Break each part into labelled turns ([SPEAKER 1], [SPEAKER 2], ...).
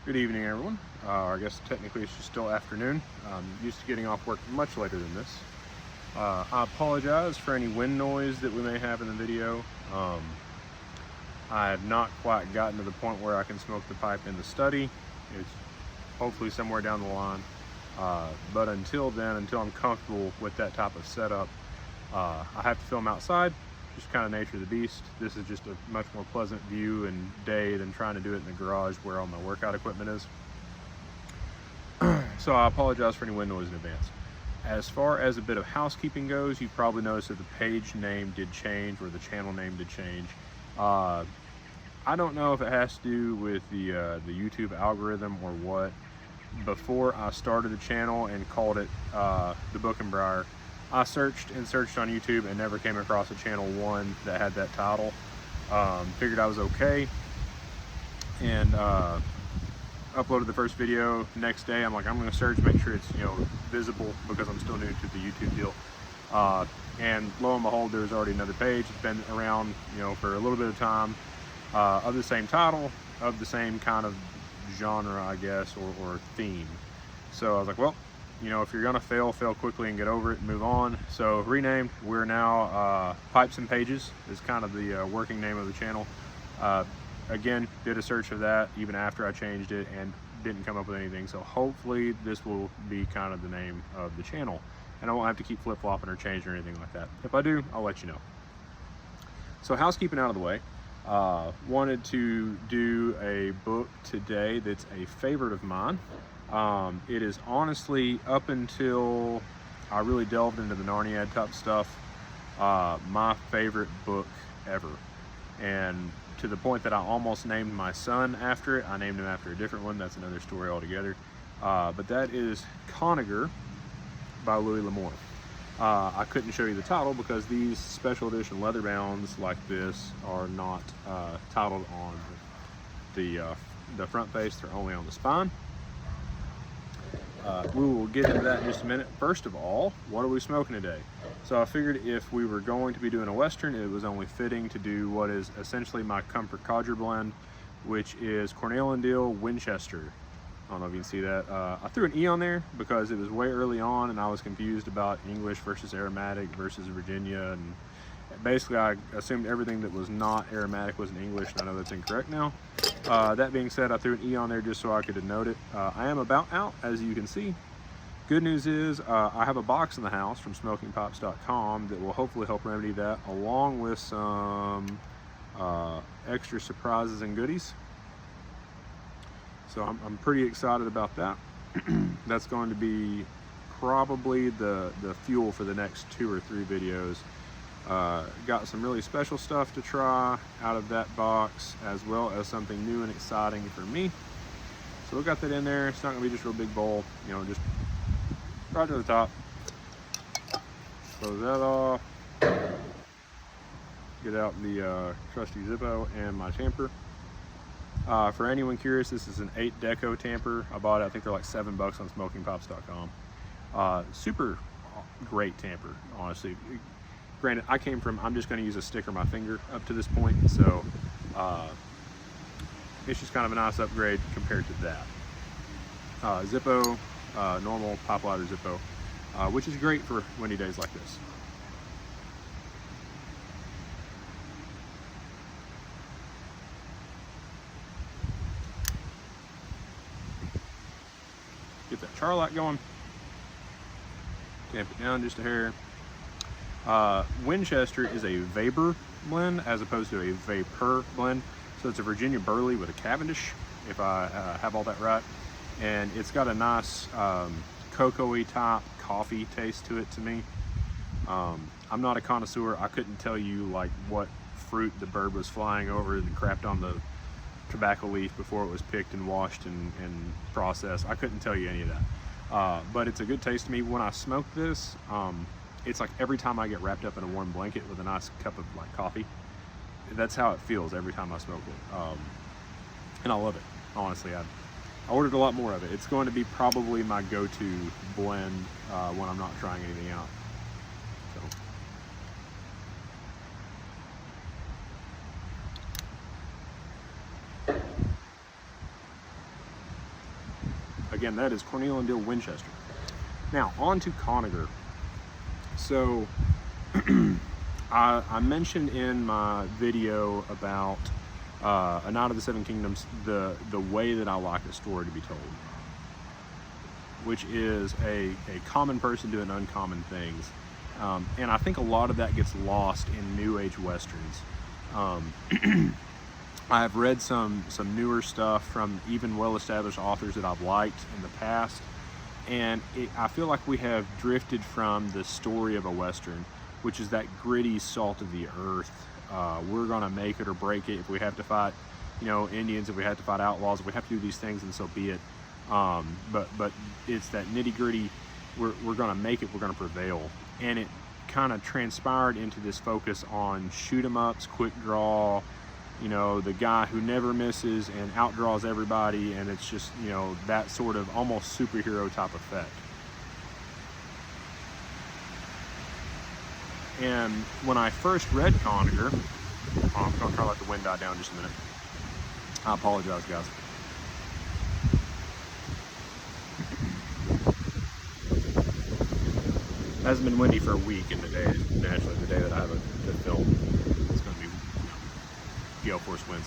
[SPEAKER 1] Good evening, everyone. I guess technically it's just still afternoon. I'm used to getting off work much later than this. I apologize for any wind noise that we may have in the video. I have not quite gotten to the point where I can smoke the pipe in the study. It's hopefully somewhere down the line. But until then, until I'm comfortable with that type of setup, I have to film outside. Just kind of nature of the beast. This is just a much more pleasant view and day than trying to do it in the garage where all my workout equipment is. So I apologize for any wind noise in advance. As far as a bit of housekeeping goes, you probably noticed that the page name did change, or the channel name did change. I don't know if it has to do with the YouTube algorithm or what. Before I started the channel and called it The Book and Briar, I searched and searched on YouTube and never came across a channel one that had that title. Figured I was okay, and uploaded the first video. Next day I'm like, I'm going to search, make sure it's visible, because I'm still new to the YouTube deal. And lo and behold, there's already another page. It's been around for a little bit of time, of the same title, of the same kind of genre, I guess, or theme. So I was like, well, if you're gonna fail quickly and get over it and move on. So renamed. We're now Pipes and Pages is kind of the working name of the channel. Again, did a search of that even after I changed it and didn't come up with anything. So hopefully this will be kind of the name of the channel, and I won't have to keep flip-flopping or changing or anything like that. If I do, I'll let you know. So housekeeping out of the way. Wanted to do a book today that's a favorite of mine. It is honestly, up until I really delved into the Narnia type stuff, my favorite book ever. And to the point that I almost named my son after it. I named him after a different one. That's another story altogether. But that is Conagher by Louis L'Amour. I couldn't show you the title because these special edition leather bounds like this are not titled on the front face. They're only on the spine. We will get into that in just a minute. First of all, what are we smoking today? So I figured if we were going to be doing a Western, it was only fitting to do what is essentially my comfort codger blend, which is Cornell and Diehl Winchester. I don't know if you can see that. I threw an E on there because it was way early on and I was confused about English versus aromatic versus Virginia, and basically I assumed everything that was not aromatic was in English, and I know that's incorrect now. That being said, I threw an E on there just so I could denote it. I am about out, as you can see. Good news is I have a box in the house from smokingpipes.com that will hopefully help remedy that, along with some extra surprises and goodies. So I'm pretty excited about that. That's going to be probably the fuel for the next 2 or 3 videos. Got some really special stuff to try out of that box, as well as something new and exciting for me. So we got that in there. It's not gonna be just a real big bowl, just right to the top. Close that off. Get out the trusty Zippo and my tamper. For anyone curious, this is an 8 deco tamper. I bought it, I think they're like $7 on smokingpipes.com. Super great tamper, honestly. Granted, I'm just going to use a stick or my finger up to this point, so it's just kind of a nice upgrade compared to that. Zippo, normal pipe lighter Zippo, which is great for windy days like this. Get that char light going. Tamp it down just a hair. Winchester is a Weber blend as opposed to a vapor blend. So it's a Virginia Burley with a Cavendish, if I have all that right. And it's got a nice cocoa-y type coffee taste to it to me. I'm not a connoisseur. I couldn't tell you like what fruit the bird was flying over and crapped on the tobacco leaf before it was picked and washed and processed. I couldn't tell you any of that. But it's a good taste to me. When I smoke this, it's like every time I get wrapped up in a warm blanket with a nice cup of like coffee, that's how it feels every time I smoke it. And I love it, honestly. I ordered a lot more of it. It's going to be probably my go-to blend when I'm not trying anything out. So. Again, that is Cornell and Diehl Winchester. Now, on to Conagher. So, I mentioned in my video about A Knight of the Seven Kingdoms, the way that I like a story to be told, which is a common person doing uncommon things. And I think a lot of that gets lost in New Age Westerns. I've read some newer stuff from even well-established authors that I've liked in the past, and I feel like we have drifted from the story of a Western, which is that gritty salt of the earth. We're gonna make it or break it. If we have to fight, Indians, if we have to fight outlaws, if we have to do these things, then so be it. But it's that nitty gritty. We're gonna make it. We're gonna prevail, and it kind of transpired into this focus on shoot 'em ups, quick draw. The guy who never misses and outdraws everybody, and it's just, that sort of almost superhero type effect. And when I first read Conagher, I'm going to try to let the wind die down just a minute. I apologize, guys. It hasn't been windy for a week, and today is naturally the day that I have to film. It's going to be gale force winds.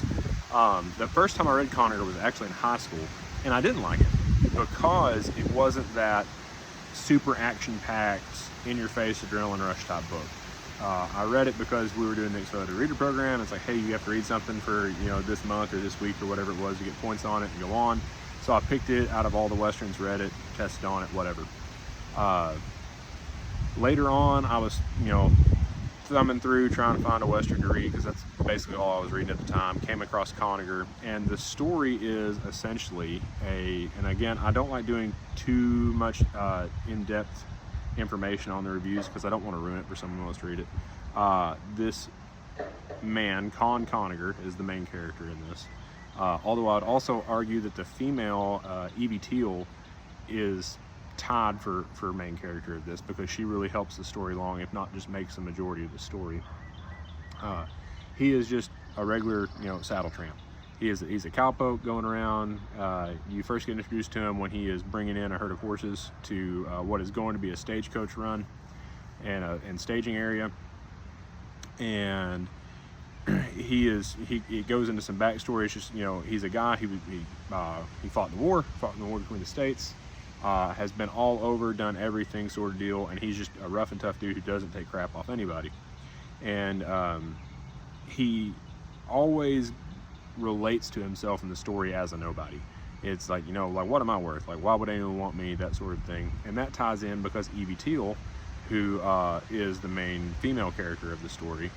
[SPEAKER 1] The first time I read Conagher was actually in high school, and I didn't like it because it wasn't that super action-packed, in-your-face adrenaline rush type book. I read it because we were doing the Accelerated Reader program. It's like, hey, you have to read something for this month or this week or whatever it was to get points on it and go on. So I picked it out of all the Westerns, read it, tested on it, whatever. Later on, I was thumbing through trying to find a Western to read, because that's basically all I was reading at the time. Came across Conagher, and the story is essentially and again, I don't like doing too much in-depth information on the reviews because I don't want to ruin it for someone who wants to read it. This man, Conagher, is the main character in this. Although I'd also argue that the female Evie Diehl is tied for main character of this, because she really helps the story along, if not just makes the majority of the story. He is just a regular, saddle tramp. He's a cowpoke going around. You first get introduced to him when he is bringing in a herd of horses to what is going to be a stagecoach run and staging area. And he goes into some backstory. It's just, he's a guy, he fought in the war between the states, has been all over, done everything sort of deal, and he's just a rough and tough dude who doesn't take crap off anybody. And he always relates to himself in the story as a nobody. It's like, like, what am I worth? Like, why would anyone want me? That sort of thing. And that ties in because Evie Diehl, who is the main female character of the story,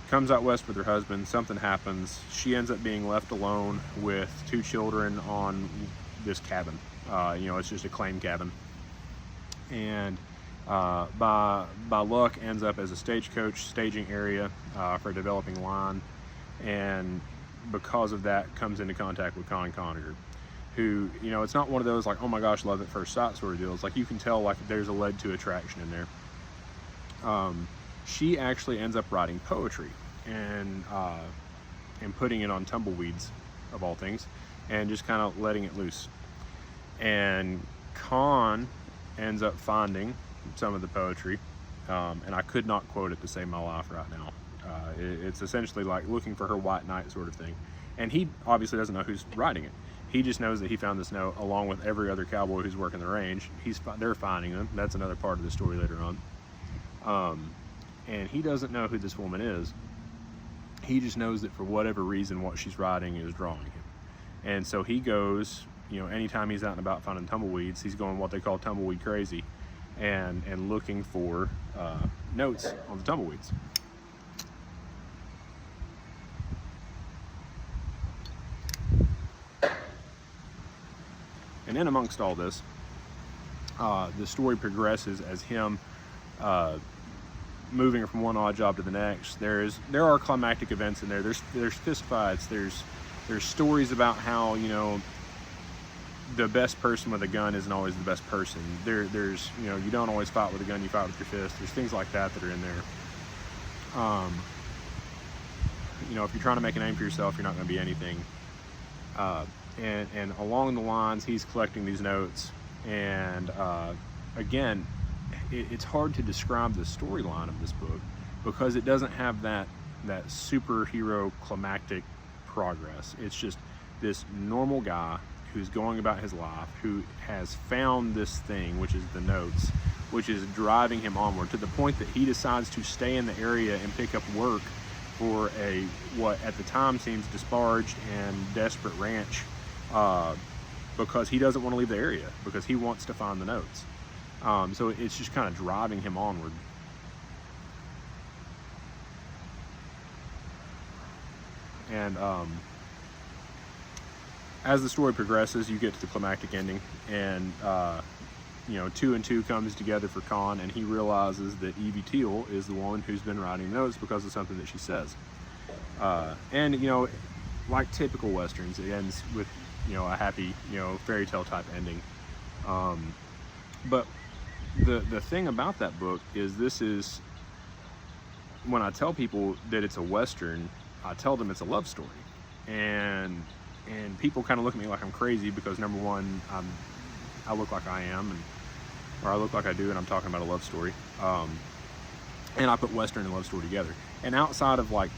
[SPEAKER 1] comes out west with her husband. Something happens. She ends up being left alone with 2 children on this cabin. It's just a claim cabin. And by luck ends up as a stagecoach staging area for a developing line. And because of that, comes into contact with Conagher, who, it's not one of those like, oh my gosh, love at first sight sort of deals. Like, you can tell like there's a lead to attraction in there. She actually ends up writing poetry and putting it on tumbleweeds, of all things, and just kind of letting it loose. And Con ends up finding some of the poetry, and I could not quote it to save my life right now. It's essentially like looking for her white knight sort of thing. And he obviously doesn't know who's writing it. He just knows that he found this note along with every other cowboy who's working the range. They're finding them. That's another part of the story later on. And he doesn't know who this woman is. He just knows that for whatever reason, what she's writing is drawing him. And so he goes, anytime he's out and about finding tumbleweeds, he's going what they call tumbleweed crazy, and looking for notes on the tumbleweeds. And in amongst all this, the story progresses as him moving from one odd job to the next. There are climactic events in there. There's fist fights. There's stories about how the best person with a gun isn't always the best person. There's you don't always fight with a gun. You fight with your fist. There's things like that are in there. If you're trying to make a name for yourself, you're not going to be anything. and along the lines, he's collecting these notes. And again, it's hard to describe the storyline of this book because it doesn't have that superhero climactic progress. It's just this normal guy who's going about his life, who has found this thing, which is the notes, which is driving him onward to the point that he decides to stay in the area and pick up work for a, what at the time seems disparaged and desperate ranch, because he doesn't want to leave the area, because he wants to find the notes. So it's just kind of driving him onward. And as the story progresses, you get to the climactic ending, and you know, 2 and 2 comes together for Con, and he realizes that Evie Diehl is the one who's been writing notes because of something that she says. And you know, like typical westerns, it ends with, you know, a happy, you know, fairy tale type ending. But the thing about that book is, this is, when I tell people that it's a western, I tell them it's a love story, and people kind of look at me like I'm crazy because, number one, I look like I am, or I look like I do, and I'm talking about a love story. And I put western and love story together. And outside of like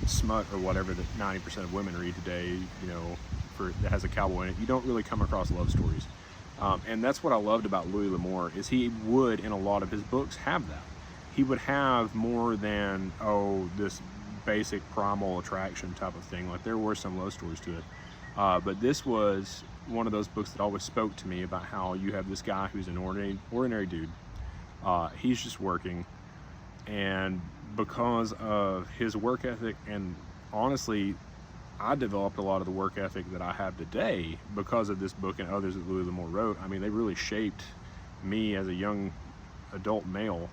[SPEAKER 1] smut or whatever that 90% of women read today, you know, that has a cowboy in it, you don't really come across love stories. And that's what I loved about Louis L'Amour, is he would, in a lot of his books, have that. He would have more than, oh, this basic primal attraction type of thing. Like, there were some love stories to it. But this was one of those books that always spoke to me about how you have this guy who's an ordinary dude. He's just working, and because of his work ethic, and honestly, I developed a lot of the work ethic that I have today because of this book and others that Louis L'Amour wrote. I mean, they really shaped me as a young adult male,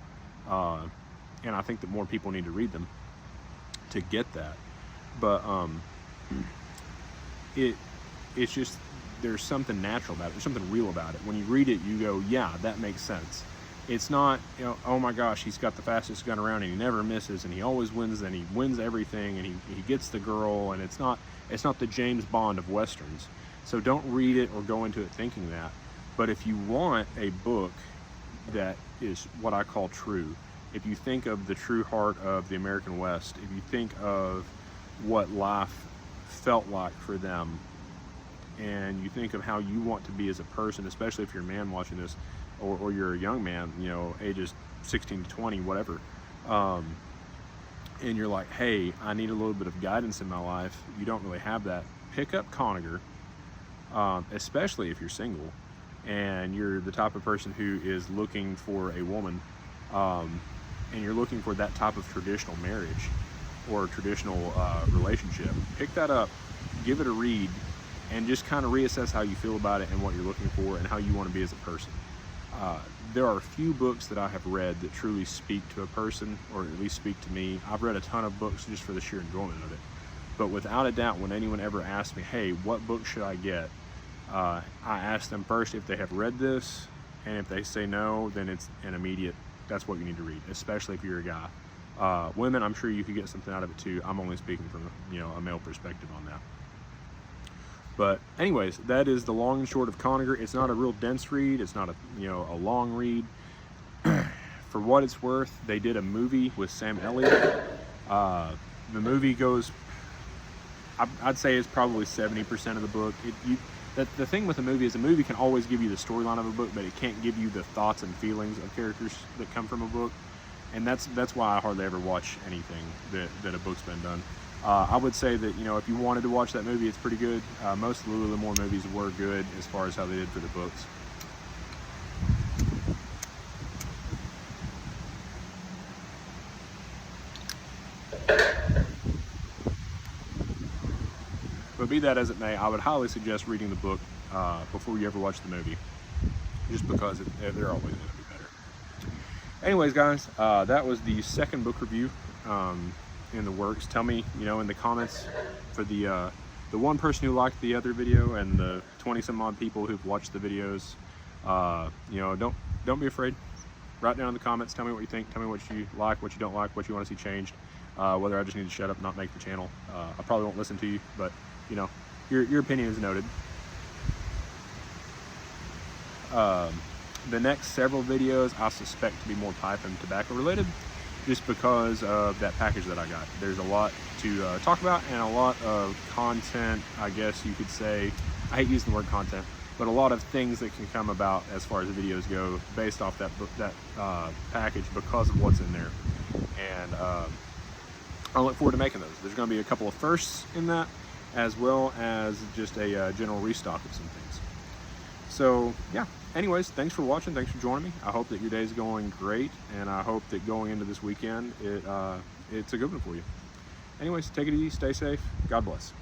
[SPEAKER 1] and I think that more people need to read them to get that. But it's just, there's something natural about it. There's something real about it. When you read it, you go, yeah, that makes sense. It's not, you know, oh my gosh, he's got the fastest gun around and he never misses and he always wins and he wins everything and he gets the girl, and it's not the James Bond of westerns. So don't read it or go into it thinking that. But if you want a book that is what I call true, if you think of the true heart of the American West, if you think of what life felt like for them, and you think of how you want to be as a person, especially if you're a man watching this, or you're a young man, you know, ages 16 to 20, whatever, and you're like, hey, I need a little bit of guidance in my life, you don't really have that, pick up Conagher, especially if you're single and you're the type of person who is looking for a woman, and you're looking for that type of traditional marriage or traditional relationship. Pick that up, give it a read, and just kind of reassess how you feel about it and what you're looking for and how you want to be as a person. There are a few books that I have read that truly speak to a person, or at least speak to me. I've read a ton of books just for the sheer enjoyment of it. But without a doubt, when anyone ever asks me, hey, what book should I get? I ask them first if they have read this, and if they say no, then it's an immediate, that's what you need to read, especially if you're a guy. Women, I'm sure you could get something out of it too. I'm only speaking from, you know, a male perspective on that. But anyways, that is the long and short of Conagher. It's not a real dense read. It's not a, you know, a long read. For what it's worth, they did a movie with Sam Elliott. The movie goes, I'd say it's probably 70% of the book. The thing with a movie is a movie can always give you the storyline of a book, but it can't give you the thoughts and feelings of characters that come from a book. And that's why I hardly ever watch anything that a book's been done. I would say that, you know, if you wanted to watch that movie, it's pretty good. Most of the Louis L'Amour movies were good as far as how they did for the books. But be that as it may, I would highly suggest reading the book before you ever watch the movie, just because they're always going to be better. Anyways, guys, that was the second book review in the works. Tell me, you know, in the comments, for the one person who liked the other video and the 20 some odd people who've watched the videos, you know, don't be afraid. Write down in the comments, tell me what you think, tell me what you like, what you don't like, what you want to see changed, whether I just need to shut up and not make the channel. I probably won't listen to you, but you know, your opinion is noted. The next several videos I suspect to be more pipe and tobacco related, just because of that package that I got. There's a lot to talk about and a lot of content, I guess you could say. I hate using the word content, but a lot of things that can come about as far as the videos go based off that package because of what's in there. And I look forward to making those. There's going to be a couple of firsts in that, as well as just a general restock of some things. So yeah, anyways, thanks for watching, thanks for joining me. I hope that your day's going great, and I hope that going into this weekend, it's a good one for you. Anyways, take it easy, stay safe, God bless.